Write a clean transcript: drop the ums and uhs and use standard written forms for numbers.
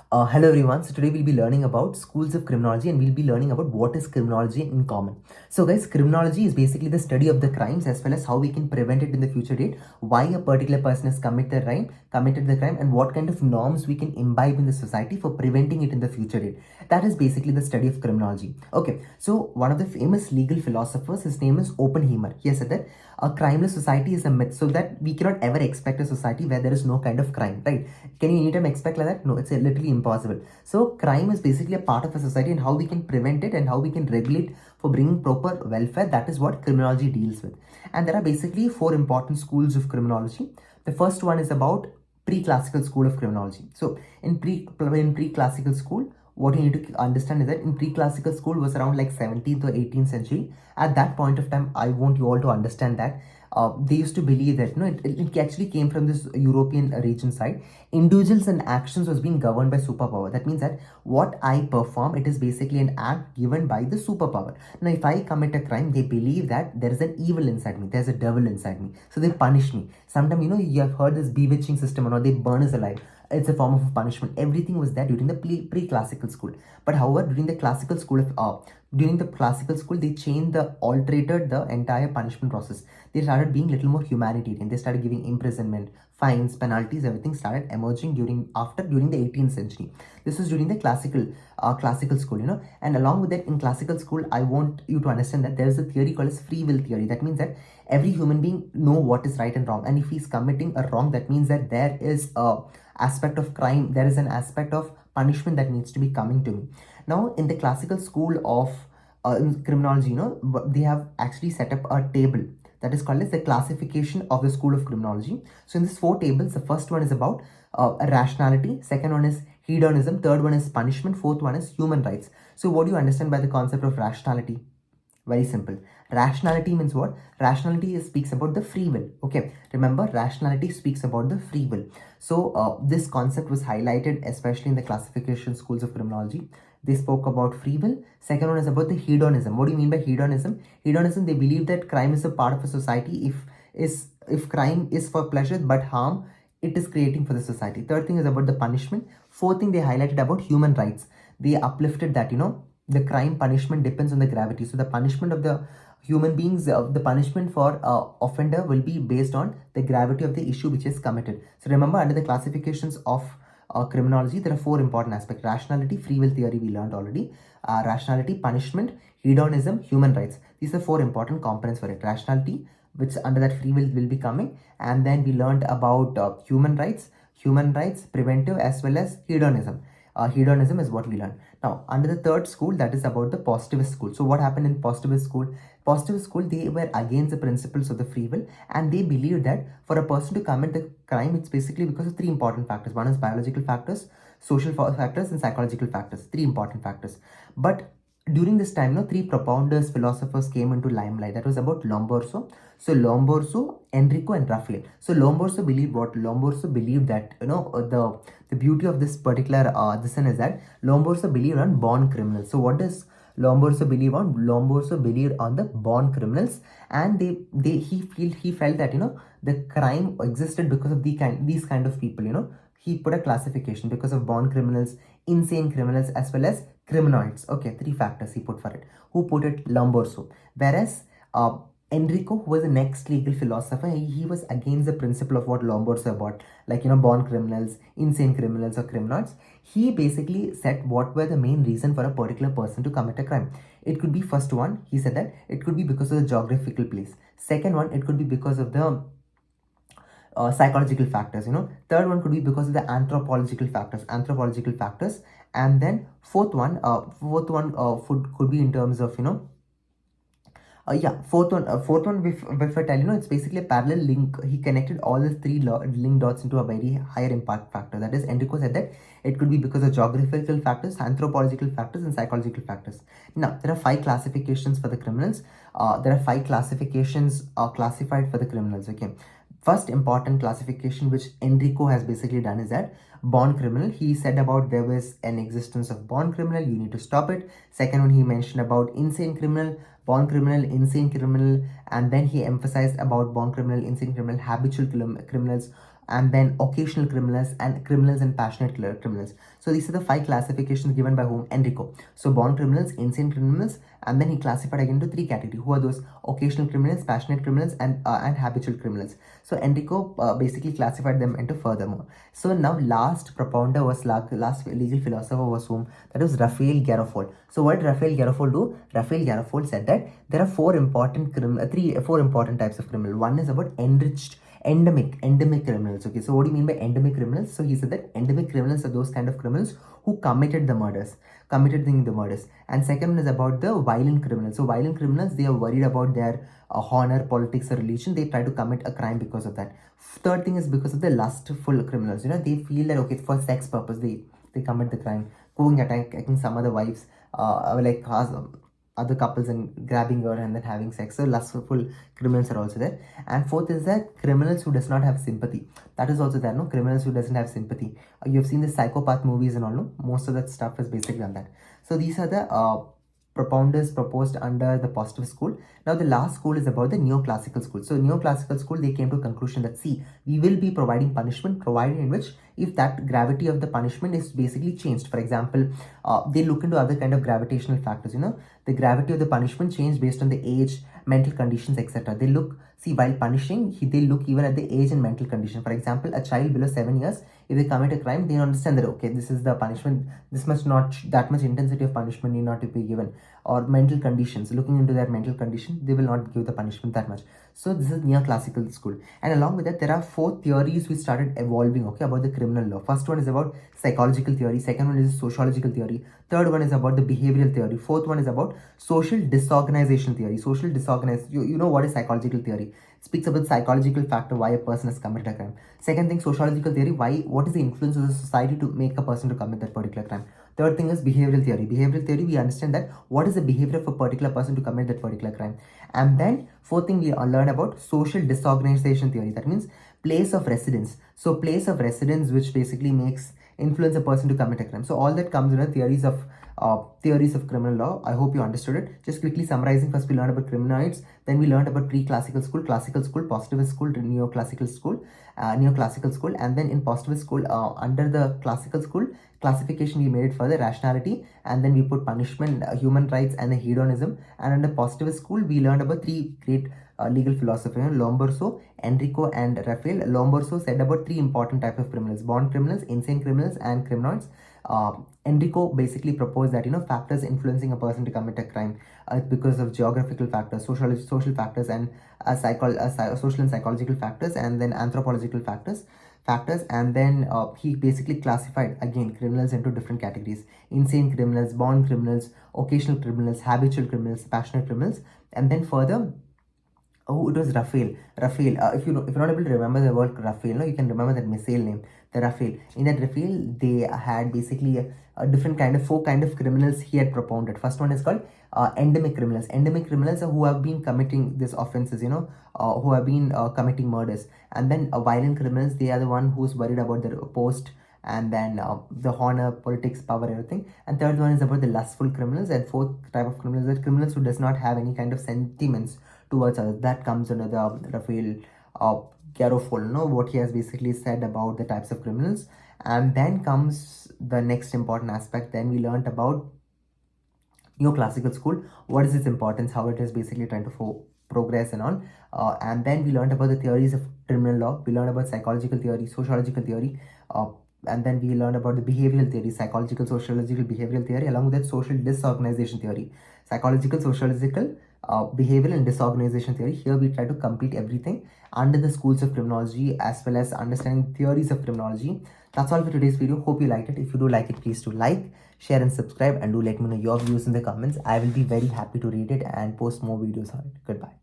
Hello everyone. So today we'll be learning about schools of criminology and we'll be learning about what is criminology in common. So guys, criminology is basically the study of the crimes as well as how we can prevent it in the future date, why a particular person has committed the crime and what kind of norms we can imbibe in the society for preventing it in the future date. That is basically the study of criminology. Okay, so one of the famous legal philosophers, his name is Oppenheimer. He has said that a crimeless society is a myth, so that we cannot ever expect a society where there is no kind of crime, right? Can you anytime expect like that? No, it's literally impossible. So crime is basically a part of a society, and how we can prevent it and how we can regulate for bringing proper welfare. That is what criminology deals with. And there are basically four important schools of criminology. The first one is about pre-classical school of criminology. So in pre-classical school, what you need to understand is that in pre-classical school was around like 17th or 18th century. At that point of time, I want you all to understand that they used to believe that it actually came from this European region side. Individuals and actions was being governed by superpower. That means that what I perform, it is basically an act given by the superpower. Now if I commit a crime, they believe that there is an evil inside me, there's a devil inside me, so they punish me. Sometimes you have heard this bewitching system, or they burn us alive. It's a form of punishment. Everything was there during the pre-classical school. But however, during the classical school, they alterated the entire punishment process. They started being little more humanitarian. They started giving imprisonment, fines, penalties. Everything started emerging during the 18th century. This was during the classical school, And along with that, in classical school, I want you to understand that there is a theory called as free will theory. That means that every human being know what is right and wrong, and if he's committing a wrong, that means that there is a aspect of crime, there is an aspect of punishment that needs to be coming to me. Now in the classical school of in criminology, they have actually set up a table that is called as the classification of the school of criminology. So in these four tables, the first one is about rationality, second one is hedonism, third one is punishment, fourth one is human rights. So what do you understand by the concept of rationality? Very simple. Rationality means what? Rationality speaks about the free will. Okay, remember, rationality speaks about the free will. So this concept was highlighted especially in the classification schools of criminology. They spoke about free will. Second one is about the hedonism. What do you mean by hedonism? Hedonism, they believe that crime is a part of a society. If crime is for pleasure but harm it is creating for the society. Third thing is about the punishment. Fourth thing, they highlighted about human rights. They uplifted that the crime punishment depends on the gravity. So the punishment of the human beings, the punishment for offender will be based on the gravity of the issue which is committed. So remember, under the classifications of criminology, there are four important aspects: rationality, free will theory we learned already, rationality, punishment, hedonism, human rights. These are four important components for it. Rationality, which under that free will be coming, and then we learned about human rights, preventive, as well as hedonism. Hedonism is what we learned. Now under the third school, that is about the positivist school. So what happened in positivist school? Positivist school, they were against the principles of the free will, and they believed that for a person to commit the crime, it's basically because of three important factors. One is biological factors, social factors, and psychological factors. Three important factors. But during this time, three propounders, philosophers came into limelight. That was about Lombroso. So Lombroso, Enrico, and Raphael. So Lombroso believed what? Lombroso believed that the beauty of this particular this is that Lombroso believed on born criminals. So what does Lombroso believe on? Lombroso believed on the born criminals, and he felt that the crime existed because of these kind of people. He put a classification because of born criminals, insane criminals, as well as criminals. Okay, three factors he put for it. Who put it? Lombroso. Whereas Enrico, who was the next legal philosopher, he was against the principle of what Lombroso about, like born criminals, insane criminals, or criminals. He basically said what were the main reason for a particular person to commit a crime. It could be, first one, he said that it could be because of the geographical place. Second one, it could be because of the psychological factors. Third one could be because of the anthropological factors. And then fourth one could be in terms of fourth one, if I tell it's basically a parallel link. He connected all the three link dots into a very higher impact factor. That is, Enrico said that it could be because of geographical factors, anthropological factors, and psychological factors. Now, there are five classifications for the criminals. There are five classifications classified for the criminals. Okay. First important classification which Enrico has basically done is that born criminal. He said about there was an existence of born criminal, you need to stop it. Second one, he mentioned about insane criminal, born criminal, insane criminal, and then he emphasized about born criminal, insane criminal, habitual criminals, and then occasional criminals, and criminals and passionate criminals. So these are the 5 classifications given by whom? Enrico. So born criminals, insane criminals, and then he classified again into 3 categories. Who are those? Occasional criminals, passionate criminals, and habitual criminals. So Enrico basically classified them into furthermore. So now last propounder was last legal philosopher was whom? That was Raphael Garofol. So what did Raphael Garofol do? Raphael Garofol said that there are 4 important types of criminal. One is about endemic criminals. Okay, so what do you mean by endemic criminals? So he said that endemic criminals are those kind of criminals who committed the murders. And second one is about the violent criminals. So violent criminals, they are worried about their honor, politics, or religion. They try to commit a crime because of that. Third thing is because of the lustful criminals. They feel that, okay, for sex purpose they commit the crime, going attacking some other wives, like other couples, and grabbing her and then having sex. So lustful criminals are also there. And fourth is that criminals who does not have sympathy. That is also there, no? Criminals who doesn't have sympathy. You have seen the psychopath movies and all, no? Most of that stuff is basically on that. So these are the propounders proposed under the positive school. Now the last school is about the neoclassical school. So neoclassical school, they came to a conclusion that, see, we will be providing punishment provided in which if that gravity of the punishment is basically changed. For example, they look into other kind of gravitational factors. The gravity of the punishment changed based on the age, mental conditions, etc. They look, see, while punishing, they look even at the age and mental condition. For example, a child below 7 years, if they commit a crime, they understand that, okay, this is the punishment, this must not, that much intensity of punishment need not to be given. Or mental conditions, looking into their mental condition, they will not give the punishment that much. So this is neoclassical school. And along with that, there are 4 theories which started evolving, okay, about the criminal law. First one is about psychological theory. Second one is sociological theory. Third one is about the behavioral theory. Fourth one is about social disorganization theory. You know what is psychological theory? It speaks about psychological factor why a person has committed a crime. Second thing, sociological theory, what is the influence of the society to make a person to commit that particular crime. Third thing is behavioral theory. Behavioral theory, we understand that what is the behavior of a particular person to commit that particular crime. And then fourth thing, we learn about social disorganization theory. That means place of residence. So place of residence, which basically makes influence a person to commit a crime. So all that comes in the theories of criminal law. I hope you understood it. Just quickly summarizing, first we learned about criminaloids, then we learned about pre-classical school, classical school, positivist school, neoclassical school, and then in positivist school, under the classical school classification, we made it for the rationality, and then we put punishment, human rights, and the hedonism. And under positivist school, we learned about 3 great legal philosophers, Lombroso, Enrico, and Raphael. Lombroso said about 3 important types of criminals: born criminals, insane criminals, and criminals. Enrico basically proposed that factors influencing a person to commit a crime because of geographical factors, social factors, and social and psychological factors, and then anthropological factors. And then he basically classified again criminals into different categories: insane criminals, born criminals, occasional criminals, habitual criminals, passionate criminals. And then further, oh, it was Raphael. If you're not able to remember the word Raphael, no, you can remember that missile name, the Raphael. In that Raphael, they had basically a different kind of 4 kind of criminals he had propounded. First one is called endemic criminals. Endemic criminals are who have been committing these offenses, who have been committing murders. And then violent criminals, they are the one who's worried about their post, and then the honor, politics, power, everything. And third one is about the lustful criminals. And fourth type of criminals are criminals who does not have any kind of sentiments towards others. That comes under the Raphael Garofol, what he has basically said about the types of criminals. And then comes the next important aspect. Then we learned about neoclassical school, what is its importance, how it is basically trying to progress and all. And then we learned about the theories of criminal law. We learned about psychological theory, sociological theory, and then we learned about the behavioral theory, psychological, sociological, behavioral theory, along with that social disorganization theory, psychological, sociological, behavioral, and disorganization theory. Here we try to complete everything under the schools of criminology, as well as understanding theories of criminology. That's all for today's video. Hope you liked it. If you do like it, please do like, share, and subscribe, and do let me know your views in the comments. I will be very happy to read it and post more videos on it. Goodbye.